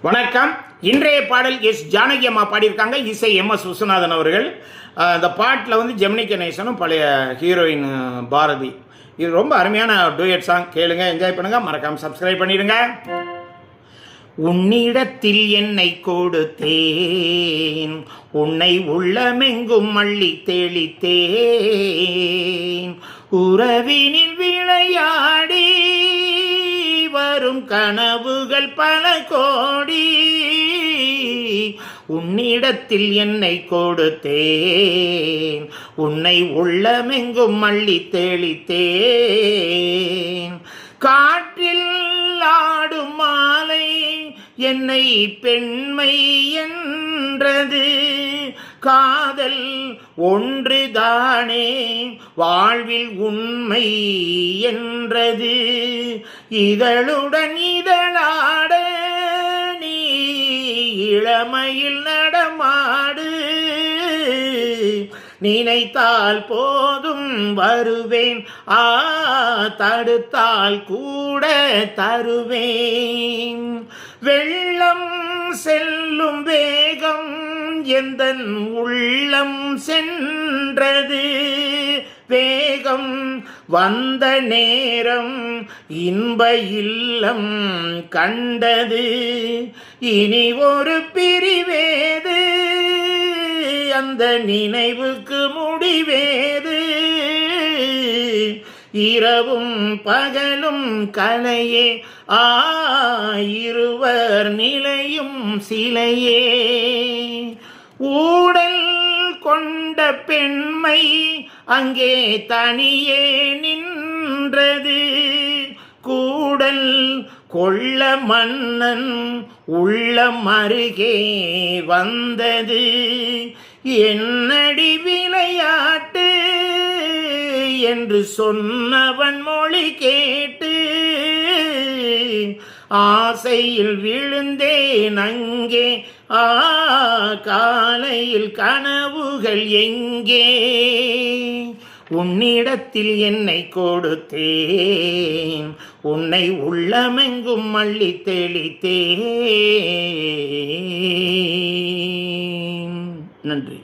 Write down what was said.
வணக்கம். இன்றைய பாடல் எஸ் ஜானகி அம்மா பாடியிருக்காங்க. இசை MS விஸ்வநாதன் அவர்கள். இந்த பாட்டில் வந்து ஜெமினி கணேசனும் பழைய ஹீரோயின் பாரதி. இது ரொம்ப அருமையான டூயட் சாங். கேளுங்க, என்ஜாய் பண்ணுங்க. மறக்காம சப்ஸ்கிரைப் பண்ணிடுங்க. உன்னிடத்தில் என்னை கொடுத்தேன், உன்னை உள்ளமெங்கும் அள்ளி தெளித்தேன், உறவினில் விளையாடி வரும் கனவுகள் பல கோடி. உன்னிடத்தில் என்னை கொடுத்தேன், உன்னை உள்ளமெங்கும் அள்ளி தெளித்தேன், காற்றில் ஆடும் மாலை என்னை பெண்மை என்றது, காதல் ஒன்றுதானே வாழ்வில் உண்மை என்றது, இதழுடன் இதழாட நீ இளமையில் நடமாடு, நினைத்தால் போதும் வருவேன், தடுத்தால் கூட தருவேன், வெள்ளம் செல்லும் வேகம் எந்தன் உள்ளம் சென்றது, வேகம் வந்த நேரம் இன்ப இல்லம் கண்டது, இனி ஒரு பிரிவேது அந்த நினைவுக்கு முடிவேது, இரவும் பகலும் கலையே இருவர் நிலையும் சிலையே, ஊடல் கொண்ட பெண்மை அங்கே தனியே நின்றது, கூடல் கொள்ள மன்னன் உள்ளம் அருகே வந்தது, என்னடி விளையாட்டு என்று சொன்னவன் மொழி கேட்டு, ஆசையில் விழுந்தேன் அங்கே, காலையில் கனவுகள் எங்கே, உன்னிடத்தில் என்னை கொடுத்தேன், உன்னை உள்ளமெங்கும் அள்ளி தெளித்தேன். நன்றி.